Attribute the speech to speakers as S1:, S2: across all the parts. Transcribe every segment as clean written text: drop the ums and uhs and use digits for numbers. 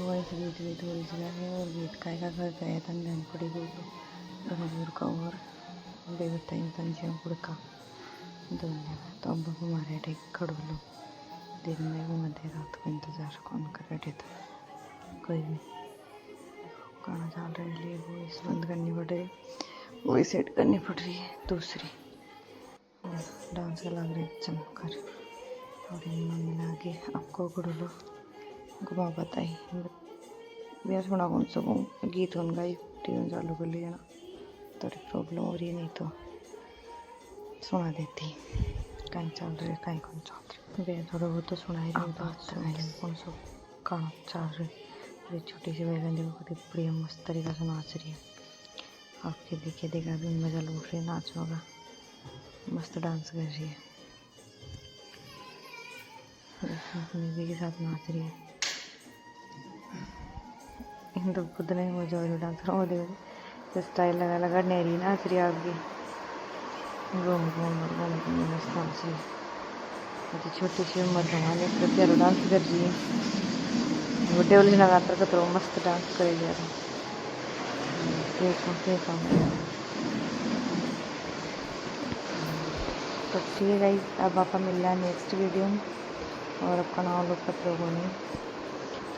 S1: वहीं से गीत गीत हो रही और गीत काय का घर गया तन ध्यान पड़ी गई दूर का और बेबताई तन जियो गुड़का दुनिया तो अब हमारे ठीक खड़ो लो दिन में भी मध्य रात को इंतज़ार कौन कर बैठे था कोई भी गाना चल रहा है लिए वो इस बंद करनी पड़ रही वही सेट करनी पड़ रही है दूसरी डांस का लग रहा है चमकर और मिला के आपको गुड़ लो घुमा बताई मैं सुना कौन सा गीत कौन गाई टीवी चालू कर लिया ना थोड़ी प्रॉब्लम हो रही है नहीं तो सुना देती कहीं चल रहे कहीं कौन चल रही थोड़ा बहुत तो सुना ही नहीं तो कौन सा गाना चल रहे छोटी सी बहन देखो कितनी बढ़िया मस्त तरीका से नाच रही है आपके देखे देखा भी मज़ा लूट रही है नाचने का मस्त डांस कर रही है म्यूजिक के साथ नाच रही है तो खुद नहीं मजा हो डांस रहा तो स्टाइल लगा लगा नेरी नाच रही है आपकी घूम घूम घूम मस्त नाच रही है छोटी सी उम्र हमारे प्यारो डांस कर रही है बड़े वाले लगातार तो मस्त डांस करे जा रहा तो ठीक है गाइस अब आपका मिल रहा है नेक्स्ट वीडियो में और आपका नाम लोग पत्र होगा नहीं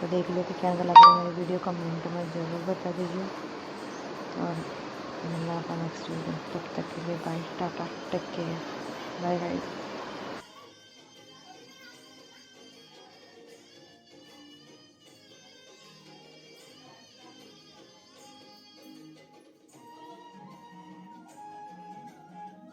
S1: तो देख लो कि क्या लगा मेरी वीडियो कमेंट में ज़रूर बता दीजिए और मिलना आपका नेक्स्ट वीडियो तब तक के लिए bye tata take care bye bye.